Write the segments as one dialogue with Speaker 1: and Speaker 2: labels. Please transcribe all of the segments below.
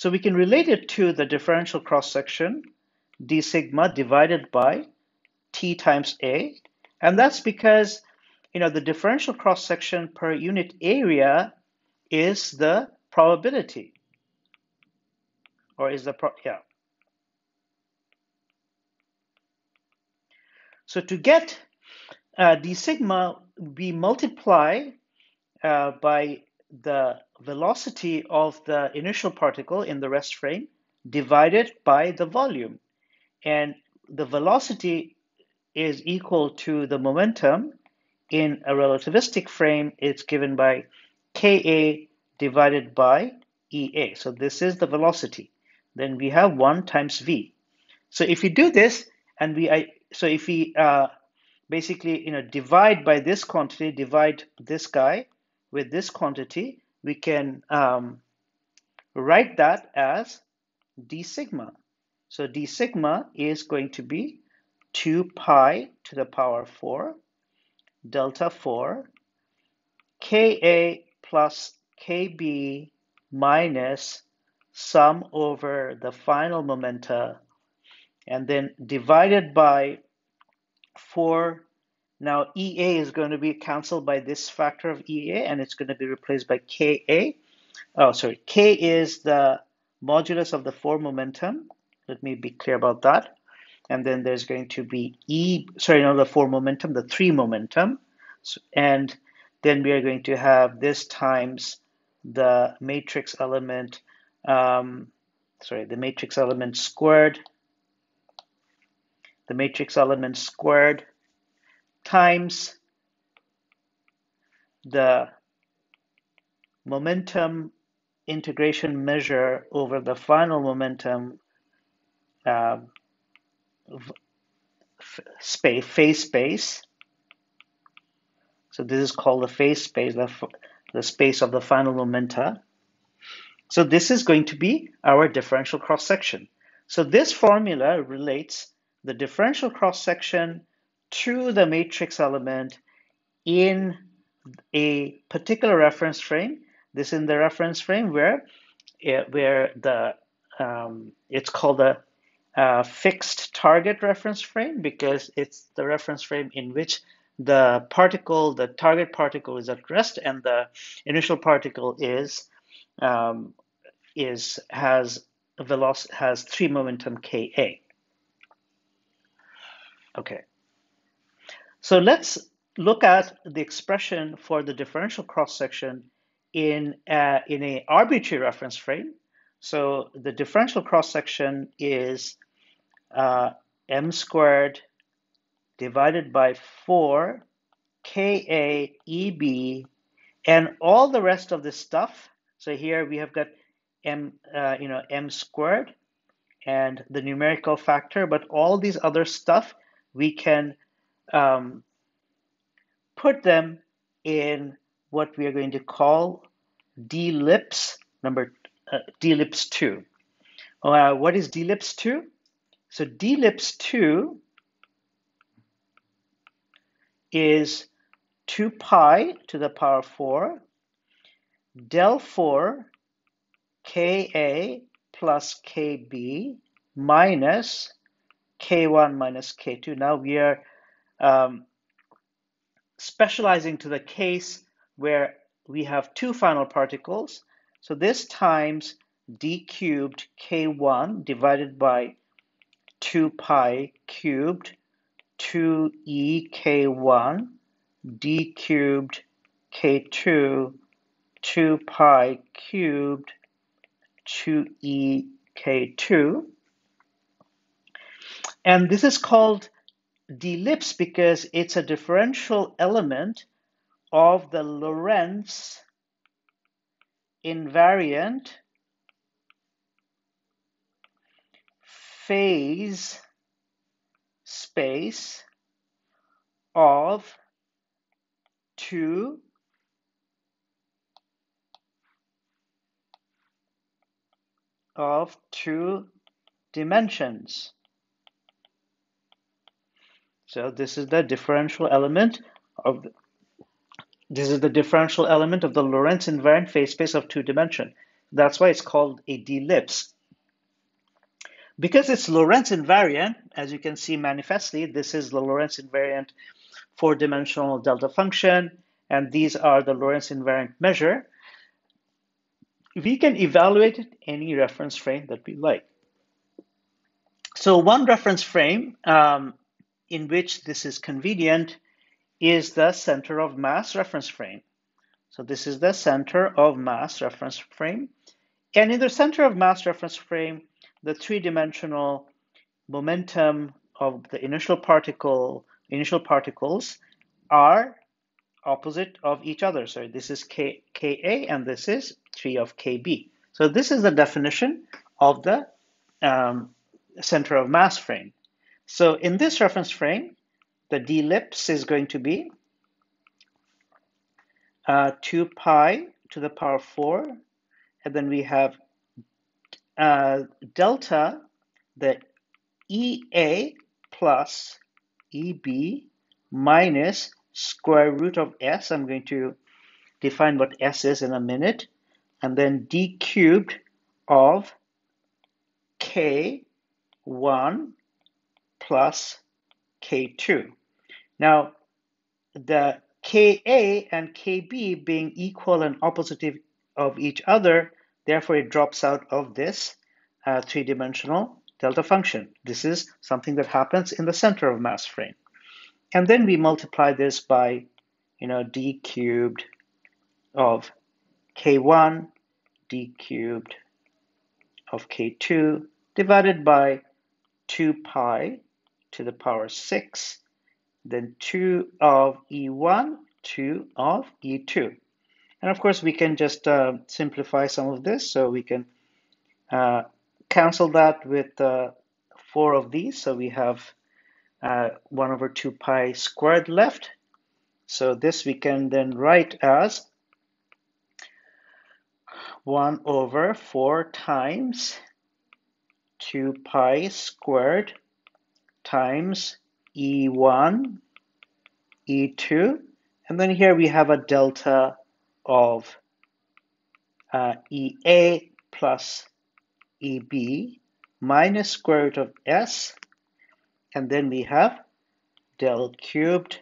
Speaker 1: So we can relate it to the differential cross-section, d sigma divided by T times A. And that's because, the differential cross-section per unit area is the probability, or is the, yeah. So to get d sigma, we multiply by the velocity of the initial particle in the rest frame divided by the volume. And the velocity is equal to the momentum. In a relativistic frame, it's given by Ka divided by Ea. So this is the velocity. Then we have 1 times V. So if we do this, and if we basically divide by this quantity, divide this guy with this quantity, we can write that as d sigma. So d sigma is going to be 2 pi to the power 4 delta 4 Ka plus Kb minus sum over the final momenta, and then divided by 4. Now Ea is going to be cancelled by this factor of Ea, and it's going to be replaced by Ka. Oh, sorry. K is the modulus of the 4 momentum. Let me be clear about that. And then there's going to be the 4 momentum, the 3 momentum. And then we are going to have this times the matrix element, the matrix element squared, times the momentum integration measure over the final momentum phase space. So this is called the phase space, the space of the final momenta. So this is going to be our differential cross-section. So this formula relates the differential cross-section to the matrix element in a particular reference frame. This is the reference frame where the it's called a fixed target reference frame, because it's the reference frame in which the target particle is at rest, and the initial particle has 3 momentum Ka. Okay. So let's look at the expression for the differential cross-section in a arbitrary reference frame. So the differential cross-section is m squared divided by 4 Ka Eb, and all the rest of this stuff. So here we have got m squared and the numerical factor, but all these other stuff we can put them in what we are going to call dLIPS dLIPS 2. What is dLIPS 2? So dLIPS 2 is 2 pi to the power 4 del 4 Ka plus Kb minus K1 minus K2. Now we are specializing to the case where we have 2 final particles. So this times d cubed K1 divided by 2 pi cubed 2e K1 d cubed K2 2 pi cubed 2e K2. And this is called dLIPS because it's a differential element of the Lorentz invariant phase space of 2 dimensions. So this is the differential element of the Lorentz invariant phase space of 2 dimension. That's why it's called a dLIPS. Because it's Lorentz invariant, as you can see manifestly, this is the Lorentz invariant four-dimensional delta function, and these are the Lorentz invariant measure. We can evaluate any reference frame that we like. So one reference frame in which this is convenient is the center of mass reference frame. So this is the center of mass reference frame. And in the center of mass reference frame, the three-dimensional momentum of the initial particles are opposite of each other. So this is Ka and this is 3 of Kb. So this is the definition of the center of mass frame. So in this reference frame, the dLIPS is going to be 2 pi to the power 4, and then we have delta, the EA plus EB minus square root of S. I'm going to define what S is in a minute, and then D cubed of K1 plus K2. Now, the Ka and Kb being equal and opposite of each other, therefore it drops out of this three-dimensional delta function. This is something that happens in the center of mass frame. And then we multiply this by, D cubed of K1, D cubed of K2 divided by 2 pi to the power 6, then 2 of E1, 2 of E2. And of course, we can just simplify some of this. So we can cancel that with 4 of these. So we have 1 over 2 pi squared left. So this we can then write as 1 over 4 times 2 pi squared times E1, E2. And then here we have a delta of EA plus EB minus square root of S. And then we have del cubed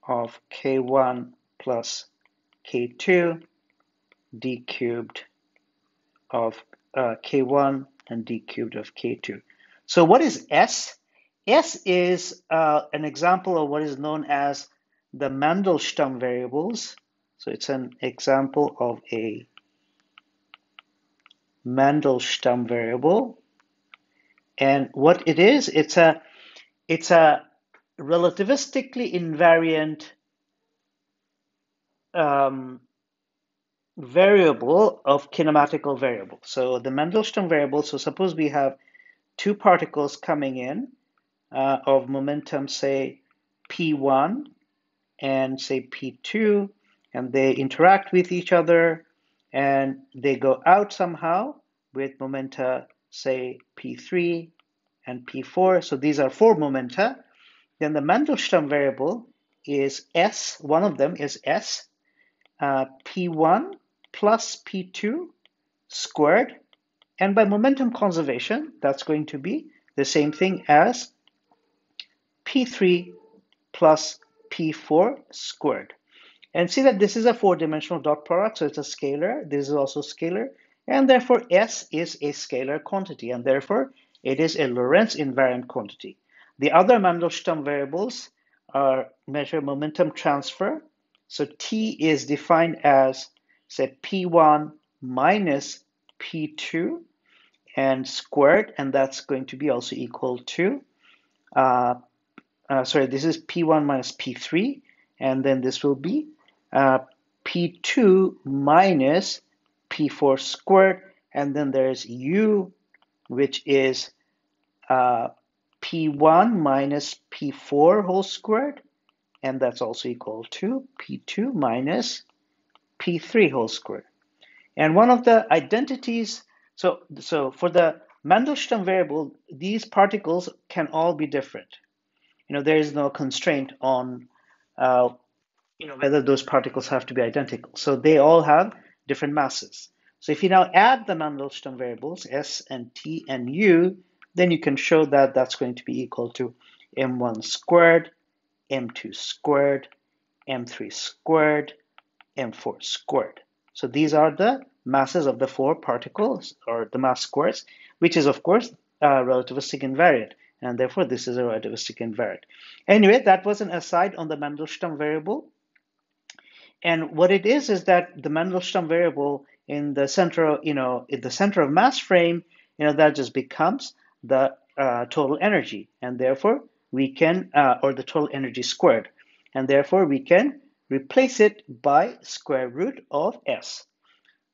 Speaker 1: of K1 plus K2, D cubed of K1 and D cubed of K2. So what is S? S is an example of what is known as the Mandelstam variables. So it's an example of a Mandelstam variable. And what it is, it's a relativistically invariant variable of kinematical variable. So the Mandelstam variable, so suppose we have two particles coming in of momentum, say P1 and say P2, and they interact with each other and they go out somehow with momenta, say P3 and P4. So these are 4 momenta. Then the Mandelstam variable is S, one of them is S, P1 plus P2 squared. And by momentum conservation, that's going to be the same thing as P3 plus P4 squared. And see that this is a 4-dimensional dot product, so it's a scalar. This is also scalar. And therefore, S is a scalar quantity, and therefore, it is a Lorentz invariant quantity. The other Mandelstam variables measure momentum transfer. So T is defined as, say, P1 minus P2 and squared, and that's going to be also equal to, this is P1 minus P3, and then this will be P2 minus P4 squared, and then there's U, which is P1 minus P4 whole squared, and that's also equal to P2 minus P3 whole squared. And one of the identities, so for the Mandelstam variable, these particles can all be different. There is no constraint on whether those particles have to be identical. So they all have different masses. So if you now add the Mandelstam variables, S and T and U, then you can show that that's going to be equal to M1 squared, M2 squared, M3 squared, M4 squared. So these are the masses of the four particles, or the mass squares, which is, of course, relativistic invariant. And therefore, this is a relativistic invariant. Anyway, that was an aside on the Mandelstam variable. And what it is that the Mandelstam variable in the center, in the center of mass frame, that just becomes the total energy, and therefore we can, or the total energy squared, and therefore we can replace it by square root of S.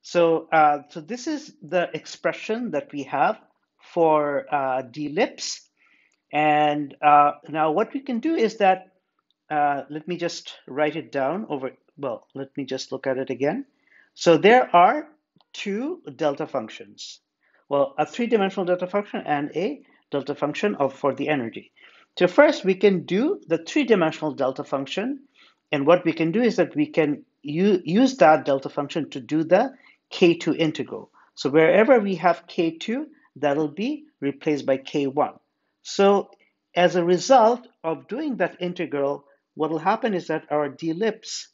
Speaker 1: So, so this is the expression that we have for dLIPS. And now what we can do is that, let me just write it down over, well, let me just look at it again. So there are two delta functions. Well, a three-dimensional delta function and a delta function for the energy. So first we can do the three-dimensional delta function. And what we can do is that we can use that delta function to do the K2 integral. So wherever we have K2, that'll be replaced by K1. So as a result of doing that integral, what will happen is that our dLIPS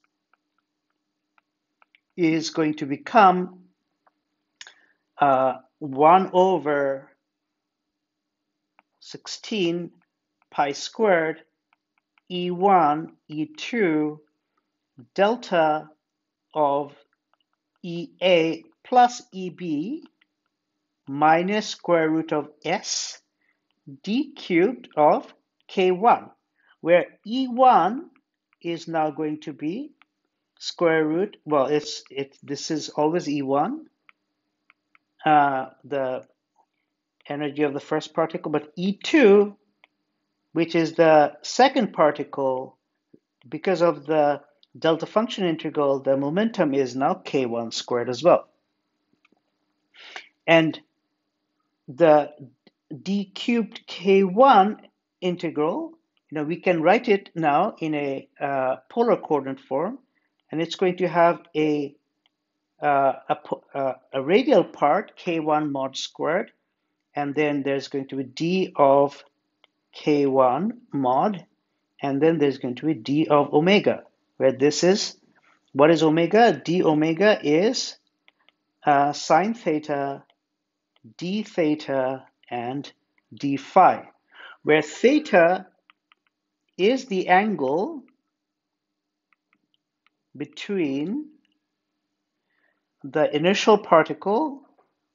Speaker 1: is going to become 1 over 16 pi squared E1, E2, delta of EA plus EB minus square root of S d cubed of K1, where E1 is now going to be square root, well, this is always E1, the energy of the first particle, but E2, which is the second particle, because of the delta function integral, the momentum is now K1 squared as well. And the d cubed K1 integral, we can write it now in a polar coordinate form, and it's going to have a radial part, K1 mod squared, and then there's going to be d of K1 mod, and then there's going to be d of omega, where this is, what is omega? D omega is sine theta, d theta, and d phi, where theta is the angle between the initial particle,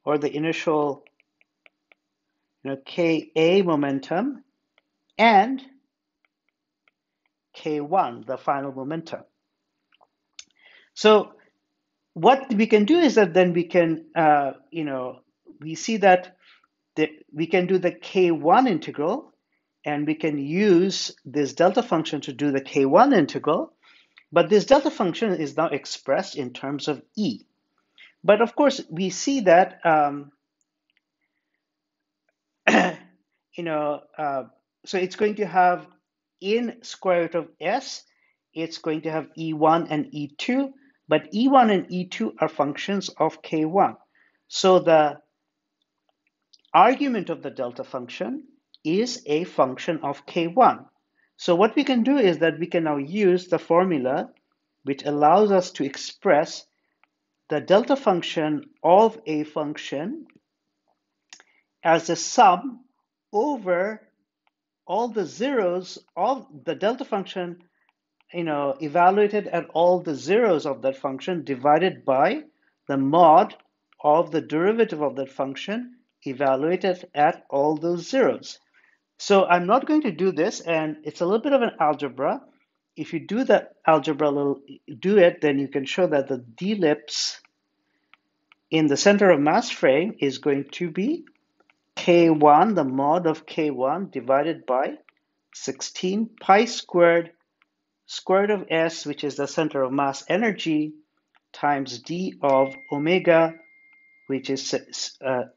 Speaker 1: or the initial Ka momentum, and K1, the final momentum. So what we can do is that then we can, we see that we can do the K1 integral, and we can use this delta function to do the K1 integral, but this delta function is now expressed in terms of E. But of course, we see that, so it's going to have in square root of S, it's going to have E1 and E2, but E1 and E2 are functions of K1. So the argument of the delta function is a function of K1. So what we can do is that we can now use the formula which allows us to express the delta function of a function as a sum over all the zeros of the delta function, evaluated at all the zeros of that function, divided by the mod of the derivative of that function evaluated at all those zeros. So I'm not going to do this, and it's a little bit of an algebra. If you do the algebra, then you can show that the dLIPS in the center of mass frame is going to be K1, the mod of K1, divided by 16 pi squared, square root of S, which is the center of mass energy, times d of omega, which is in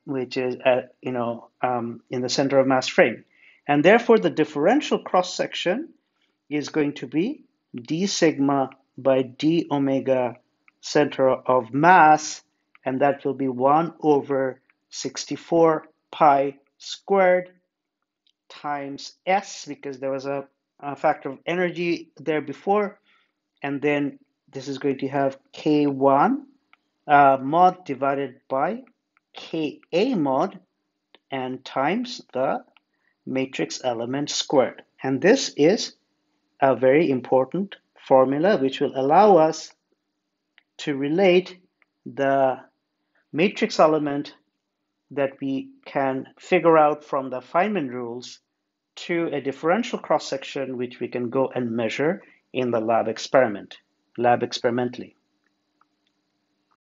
Speaker 1: the center of mass frame. And therefore, the differential cross section is going to be d sigma by d omega center of mass, and that will be 1 over 64 pi squared times S, because there was a factor of energy there before, and then this is going to have K1 mod divided by Ka mod and times the matrix element squared. And this is a very important formula which will allow us to relate the matrix element that we can figure out from the Feynman rules to a differential cross-section which we can go and measure in the lab experimentally.